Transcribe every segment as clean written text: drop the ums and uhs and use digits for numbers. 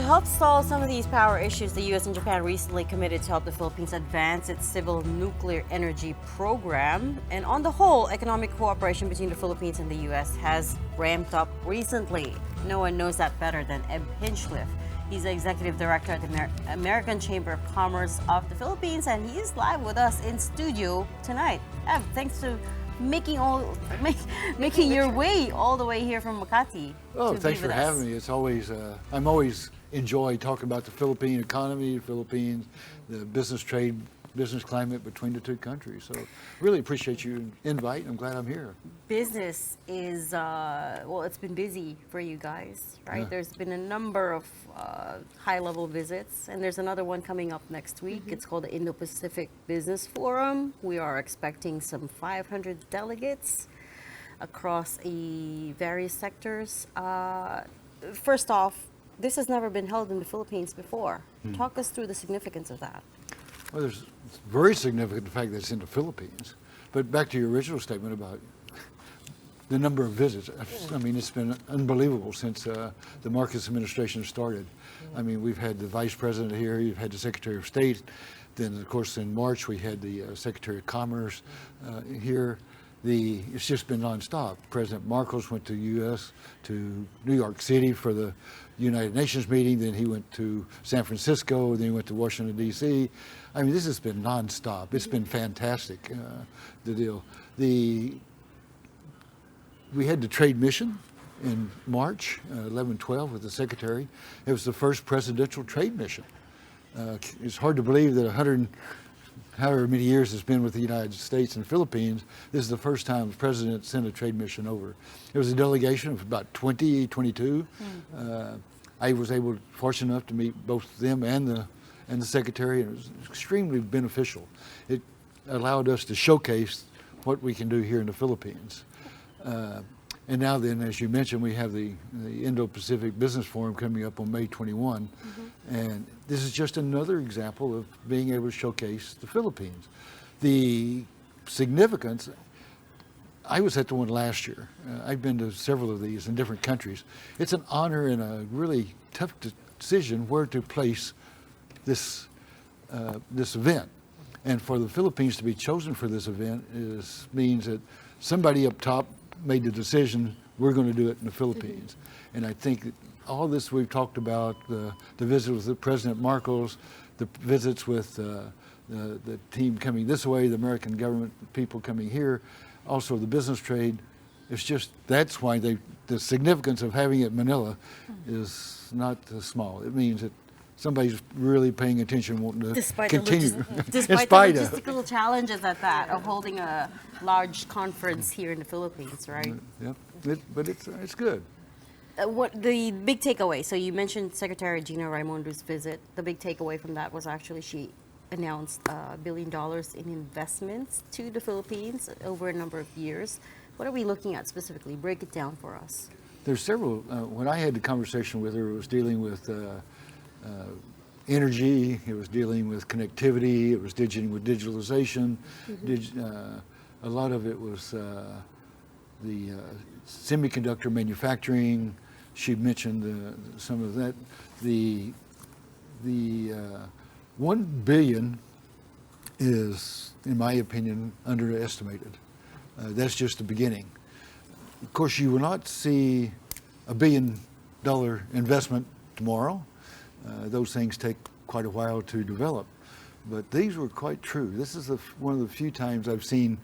help solve some of these power issues, the U.S. and Japan recently committed to help the Philippines advance its civil nuclear energy program. And on the whole, economic cooperation between the Philippines and the U.S. has ramped up recently. No one knows that better than Ebb Hinchliffe. He's the executive director at the American Chamber of Commerce of the Philippines, and he is live with us in studio tonight. Ebb, thanks to making your way all the way here from Makati. Oh, thanks for having me. It's always I'm always enjoy talking about the Philippine economy, the Philippines, the business trade, business climate between the two countries. So really appreciate you invite. I'm glad I'm here. Business is well, it's been busy for you guys, right? Yeah. There's been a number of high-level visits, and there's another one coming up next week. It's called the Indo-Pacific Business Forum. We are expecting some 500 delegates across various sectors. First off, this has never been held in the Philippines before. Talk us through the significance of that. Well, it's very significant the fact that it's in the Philippines. But back to your original statement about the number of visits. I mean, it's been unbelievable since the Marcos administration started. I mean, we've had the vice president here, you've had the secretary of state. Then, of course, in March, we had the secretary of commerce here. It's just been nonstop. President Marcos went to U.S., to New York City for the United Nations meeting. Then he went to San Francisco. Then he went to Washington, D.C. I mean, this has been nonstop. It's been fantastic, the deal. We had the trade mission in March, 11-12 with the secretary. It was the first presidential trade mission. It's hard to believe that however many years it's been with the United States and Philippines, this is the first time the president sent a trade mission over. It was a delegation of about 22. I was fortunate enough to meet both them and the secretary, and it was extremely beneficial. It allowed us to showcase what we can do here in the Philippines. And now then, as you mentioned, we have the Indo-Pacific Business Forum coming up on May 21. And this is just another example of being able to showcase the Philippines. The significance, I was at the one last year. I've been to several of these in different countries. It's an honor and a really tough decision where to place this event. And for the Philippines to be chosen for this event means that somebody up top made the decision, we're going to do it in the Philippines. And I think that all this we've talked about, the visit with President Marcos, the visits with the team coming this way, the American government people coming here, also the business trade, it's just, that's why the significance of having it in Manila is not small. It means that somebody's really paying attention, wanting to continue. Despite the logistical challenges at that, of holding a large conference here in the Philippines, right? Yep, but it's good. What the big takeaway, so you mentioned Secretary Gina Raimondo's visit. The big takeaway from that was actually she announced $1 billion in investments to the Philippines over a number of years. What are we looking at specifically? Break it down for us. There's several. When I had the conversation with her, it was dealing with energy, it was dealing with connectivity, it was dealing with digitalization. A lot of it was the semiconductor manufacturing. She mentioned some of that. The $1 billion is, in my opinion, underestimated. That's just the beginning. Of course, you will not see a $1 billion investment tomorrow. Those things take quite a while to develop, but these were quite true. This is one of the few times I've seen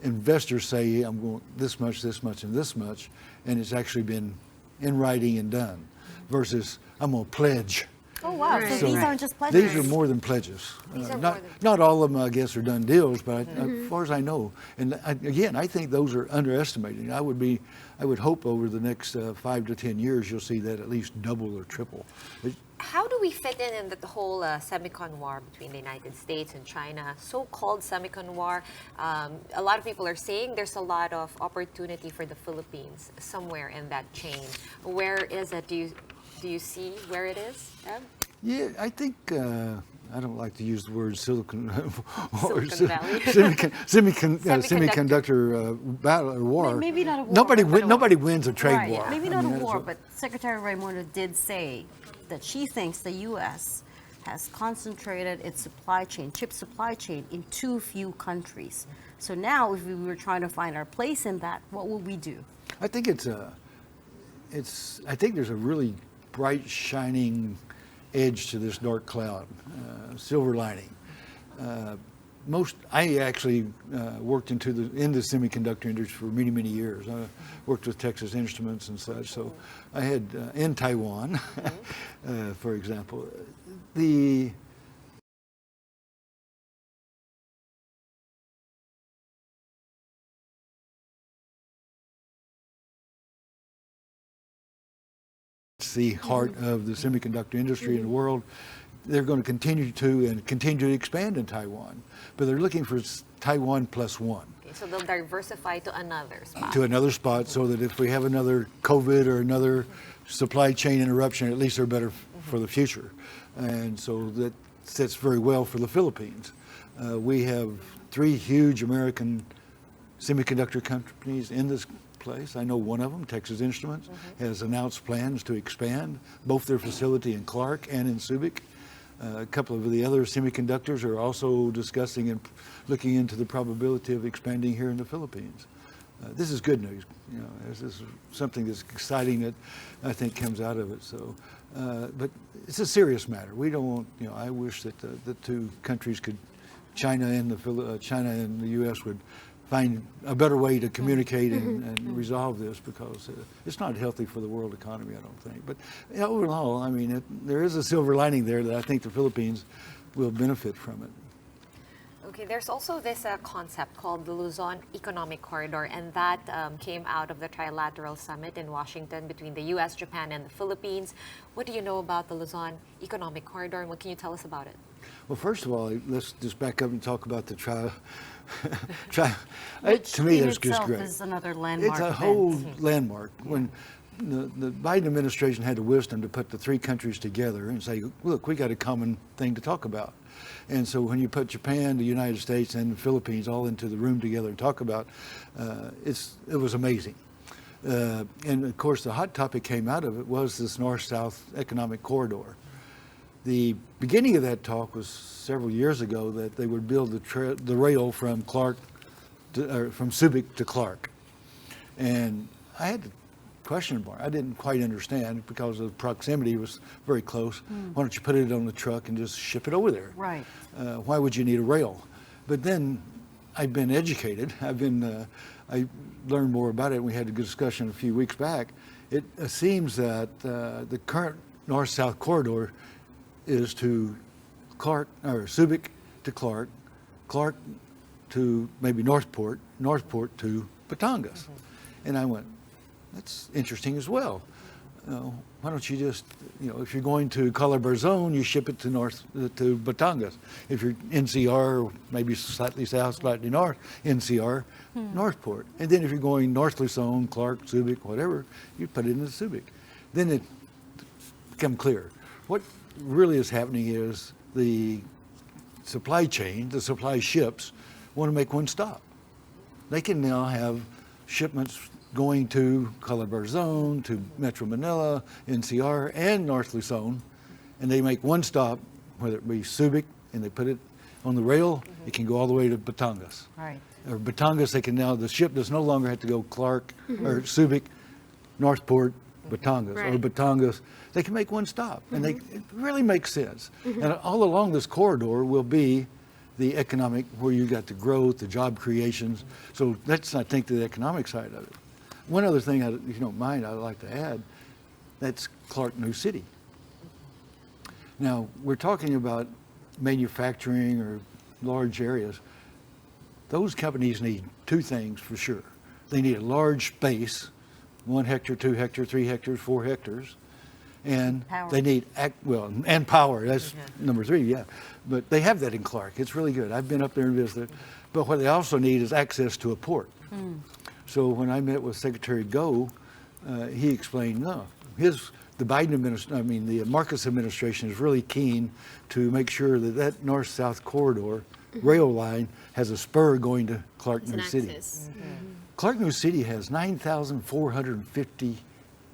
investors say, I'm going this much, and this much, and it's actually been in writing and done, versus I'm going to pledge. Oh, wow. So these aren't just pledges. These are more than pledges. Not all of them, I guess, are done deals, but as far as I know, and again, I think those are underestimated. I would hope over the next 5 to 10 years, you'll see that at least double or triple. How do we fit in the whole semicon war between the United States and China, so-called semicon war? A lot of people are saying there's a lot of opportunity for the Philippines somewhere in that chain. Where is it? Do you see where it is, Ebb? Yeah, I think I don't like to use the word silicon or Silicon Valley. semiconductor battle or war. Maybe not a war. Nobody wins a trade Right. war. Maybe I not mean, a that's war, what- but Secretary Raimundo did say that she thinks the U.S. has concentrated its supply chain, chip supply chain, in too few countries. So now, if we were trying to find our place in that, what will we do? I think I think there's a really bright, shining edge to this dark cloud, silver lining. I actually worked in the semiconductor industry for many, many years. I worked with Texas Instruments and such. So I had in Taiwan, for example, the heart of the semiconductor industry in the world. They're going to continue to expand in Taiwan, but they're looking for Taiwan plus one. Okay, so they'll diversify to another spot. To another spot, so that if we have another COVID or another supply chain interruption, at least they're better for the future. And so that sets very well for the Philippines. We have 3 huge American semiconductor companies in this place. I know one of them, Texas Instruments, has announced plans to expand both their facility in Clark and in Subic. A couple of the other semiconductors are also discussing and looking into the probability of expanding here in the Philippines. This is good news. You know, this is something that's exciting that I think comes out of it. So, but it's a serious matter. We don't want. You know, I wish that the 2 countries could, China and the U.S. would find a better way to communicate and resolve this, because it's not healthy for the world economy, I don't think. But overall, I mean, there is a silver lining there that I think the Philippines will benefit from it. Okay, there's also this concept called the Luzon Economic Corridor, and that came out of the trilateral summit in Washington between the U.S., Japan, and the Philippines. What do you know about the Luzon Economic Corridor, and what can you tell us about it? Well, first of all, let's just back up and talk about the Which to me, in that's just itself great. is another landmark It's a event. whole landmark. When the Biden administration had the wisdom to put the 3 countries together and say, look, we got a common thing to talk about. And so when you put Japan, the United States, and the Philippines all into the room together and talk about, it was amazing. And of course, the hot topic came out of it was this north-south economic corridor. The beginning of that talk was several years ago, that they would build the rail from from Subic to Clark. And I had to question mark. I didn't quite understand, because the proximity was very close. Why don't you put it on the truck and just ship it over there? Right. Why would you need a rail? But then I've been educated. I learned more about it, and we had a good discussion a few weeks back. It seems that the current north-south corridor is to Subic to Clark, Clark to maybe Northport, Northport to Batangas. And I went, that's interesting as well. Why don't you just, if you're going to Calabarzon, you ship it to Batangas. If you're NCR, maybe slightly south, slightly north, NCR, Northport. And then if you're going North Luzon, Clark, Subic, whatever, you put it into Subic. Then it become clear. What really is happening is the supply chain, the supply ships, want to make one stop. They can now have shipments going to Calabarzon, to Metro Manila, NCR, and North Luzon, and they make one stop, whether it be Subic, and they put it on the rail, it can go all the way to Batangas. Right. Or Batangas, the ship does no longer have to go Clark, or Subic, Northport, Batangas, or Right. Batangas. They can make one stop, and it really makes sense. And all along this corridor will be the economic, where you got the growth, the job creations. So that's, I think, the economic side of it. One other thing, if you don't mind, I'd like to add, that's Clark New City. Now, we're talking about manufacturing or large areas. Those companies need 2 things for sure. They need a large space, 1 hectare, 2 hectares, 3 hectares, 4 hectares. And Power. they need, and power, that's number 3, yeah. But they have that in Clark. It's really good. I've been up there and visited. But what they also need is access to a port. So when I met with Secretary Go, he explained, no, his the Biden administration, I mean, the Marcos administration is really keen to make sure that that north-south corridor rail line has a spur going to Clark New City. Clark New City has 9,450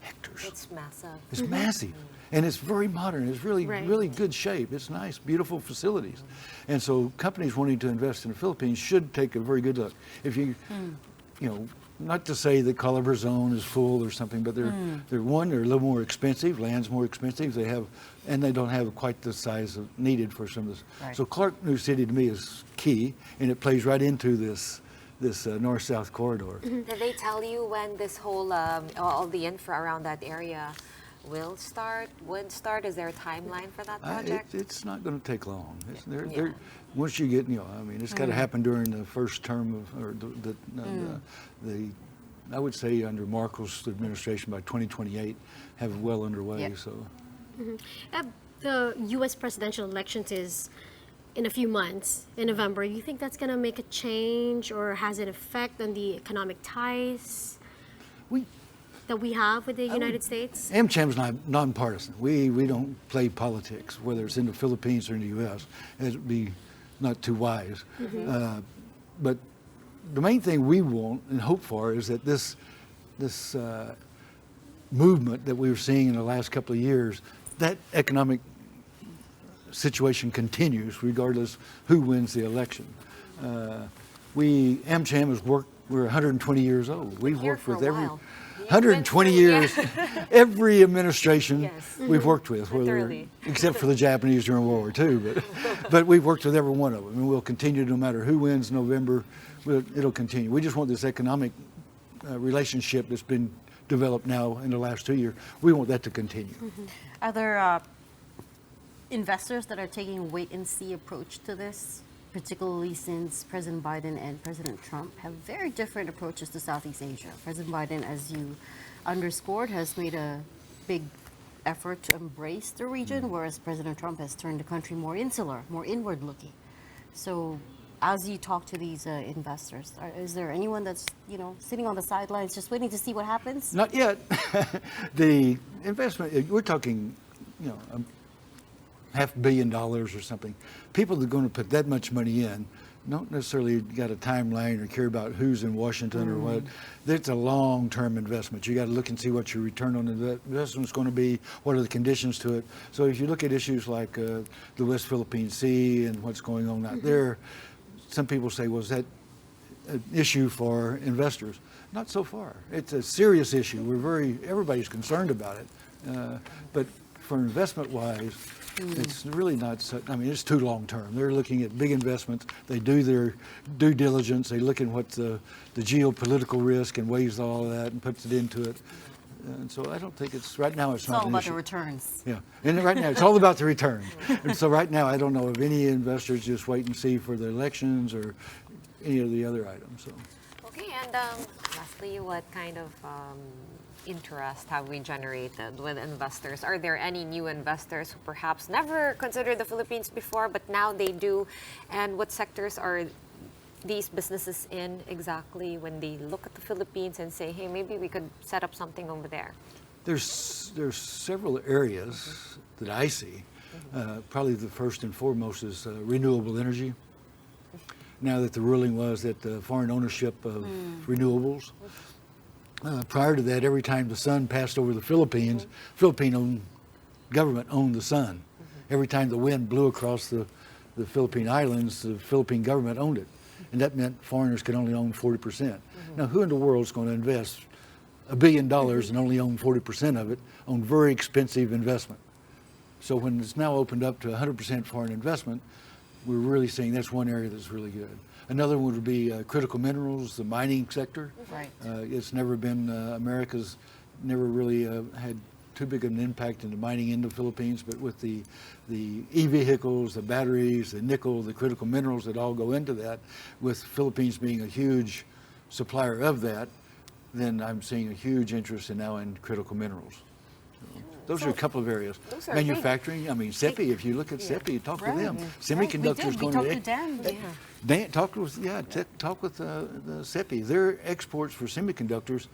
hectares. It's massive. It's massive. And it's very modern. It's really, really good shape. It's nice, beautiful facilities. And so companies wanting to invest in the Philippines should take a very good look. If you, you know, not to say that Calabar Zone is full or something, but they're a little more expensive. Land's more expensive. And they don't have quite the size needed for some of this. Right. So Clark New City to me is key, and it plays right into this north-south corridor. Did they tell you when this whole all the infra around that area will start? Would start? Is there a timeline for that project? It's not going to take long. Once you get, I mean, it's got to happen during the first term of, or the I would say under Marcos' administration by 2028, have it well underway. Yeah. So, the U.S. presidential elections is in a few months, in November. You think that's going to make a change, or has an effect on the economic ties that we have with the United States? AmCham's nonpartisan. We don't play politics, whether it's in the Philippines or in the U.S. It would be not too wise. But the main thing we want and hope for is that this movement that we were seeing in the last couple of years, that economic situation continues regardless who wins the election. AmCham has worked, we're 120 years old. We've worked with every 120 years, every administration we've worked with, except for the Japanese during World War II, but we've worked with every one of them, and we'll continue no matter who wins November, it'll continue. We just want this economic relationship that's been developed now in the last 2 years, we want that to continue. Are there investors that are taking a wait-and-see approach to this, particularly since President Biden and President Trump have very different approaches to Southeast Asia? President Biden, as you underscored, has made a big effort to embrace the region, whereas President Trump has turned the country more insular, more inward-looking. So as you talk to these investors, is there anyone that's sitting on the sidelines just waiting to see what happens? Not yet. The investment, we're talking, $500 million or something. People that are going to put that much money in don't necessarily got a timeline or care about who's in Washington or what. It's a long-term investment. You got to look and see what your return on the investment is going to be, what are the conditions to it. So if you look at issues like the West-Philippine Sea and what's going on out there, some people say, well, is that an issue for investors? Not so far. It's a serious issue. Everybody's concerned about it. But for investment-wise, it's really not such, it's too long-term. They're looking at big investments. They do their due diligence. They look at what the geopolitical risk and weighs all of that and puts it into it. And so I don't think right now it's not all an about issue. the returns. Yeah, and right now it's all about the returns. And so right now I don't know of any investors just wait and see for the elections or any of the other items. So. Okay, and lastly, what kind of interest have we generated with investors? Are there any new investors who perhaps never considered the Philippines before, but now they do? And what sectors are these businesses in exactly when they look at the Philippines and say, hey, maybe we could set up something over there? There's several areas that I see. Probably the first and foremost is renewable energy. Now that the ruling was that foreign ownership of renewables. Prior to that, every time the sun passed over the Philippines, Philippine government owned the sun. Every time the wind blew across the Philippine Islands, the Philippine government owned it. And that meant foreigners could only own 40%. Now, who in the world is going to invest $1 billion and only own 40% of it on very expensive investment? So when it's now opened up to 100% foreign investment, we're really seeing that's one area that's really good. Another one would be critical minerals, the mining sector. Right. It's never been, America's never really had too big an impact in the mining in the Philippines, but with the e-vehicles, the batteries, the nickel, the critical minerals that all go into that, with Philippines being a huge supplier of that, then I'm seeing a huge interest now in critical minerals. Those are a couple of areas. Manufacturing, CEPI, if you look at CEPI, talk to them. Semiconductor's going to... We talked to Dan, talk with the CEPI. Their exports for semiconductors,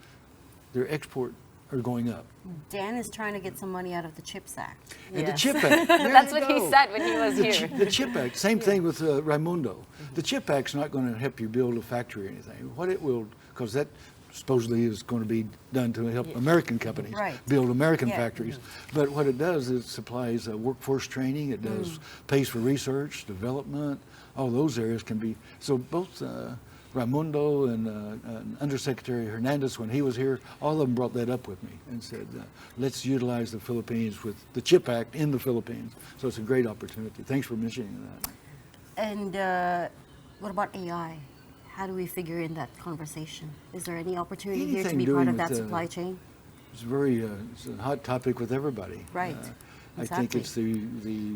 their export are going up. Dan is trying to get some money out of the CHIPS Act. And the Yes. CHIP Act. there That's you what he go. said when he was The, here. the CHIP Act, same thing with Raimundo. The CHIP Act's not going to help you build a factory or anything. What it will, because that supposedly is going to be done to help American companies Right. build American Yeah. factories. But what it does is it supplies workforce training. It does pays for research, development. All those areas can be. So both Raimundo and Undersecretary Hernandez, when he was here, all of them brought that up with me and said, let's utilize the Philippines with the CHIP Act in the Philippines. So it's a great opportunity. Thanks for mentioning that. And what about AI? How do we figure in that conversation? Is there any opportunity here to Anything be part doing of with that supply chain? It's very, it's a hot topic with everybody. Right. I think Exactly. it's the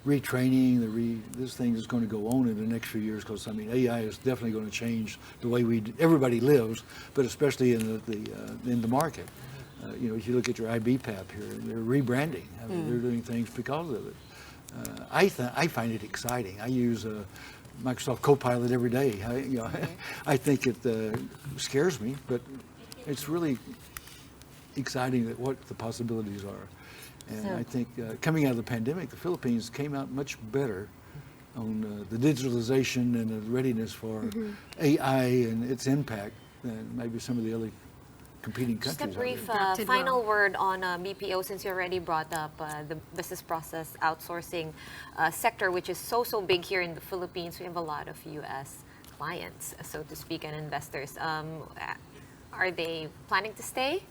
retraining, this thing is going to go on in the next few years because, I mean, AI is definitely going to change the way everybody lives, but especially in the market. You know, if you look at your IBPAP here, they're rebranding. I mean, they're doing things because of it. I find it exciting. I use Microsoft Copilot every day. I think it scares me, but it's really exciting that what the possibilities are. And So- I think coming out of the pandemic, the Philippines came out much better on the digitalization and the readiness for AI and its impact than maybe some of the other competing Just a countries. out brief there. Adapted final well. word on BPO, since you already brought up the business process outsourcing sector, which is so big here in the Philippines. We have a lot of U.S. clients, so to speak, and investors. Are they planning to stay?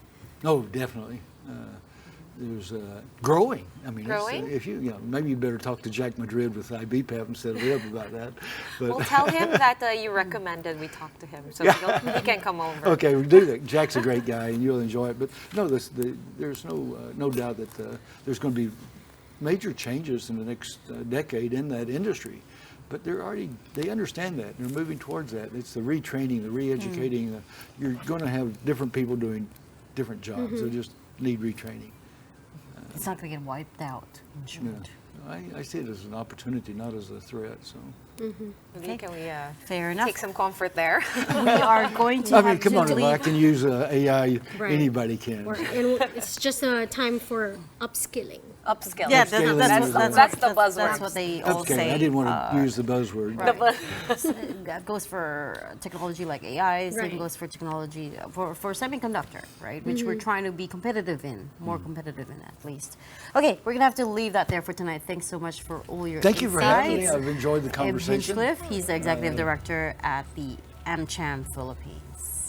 Oh, definitely. There's growing. I mean, Growing? if you know, maybe you better talk to Jack Madrid with IBPAP instead of Ebb about that. But Well, tell him that you recommended we talk to him, so he can come over. okay, we do that. Jack's a great guy, and you'll enjoy it. But no, there's no doubt that there's going to be major changes in the next decade in that industry. But they understand that. They're moving towards that. It's the retraining, the re-educating. You're going to have different people doing different jobs. They just need retraining. It's not going to get wiped out, in short. Yeah. I see it as an opportunity, not as a threat. So. Maybe can we Fair enough. take some comfort there? We are going to I have mean, come to on, if I leave. can use AI, Right. anybody can. And it's just a time for upskilling. Upskilling. Yeah, Upscaling that's the buzzword. That's what they all Okay, say. I didn't want to use the buzzword. That goes for technology like AI, same Right. goes for technology, for semiconductor, right? Which we're trying to be competitive in, more competitive in at least. Okay, we're going to have to leave that there for tonight. Thanks so much for all your Thank you for having me. insights. I've enjoyed the Ebb conversation. Hinchliffe, he's the executive director at the AmCham Philippines.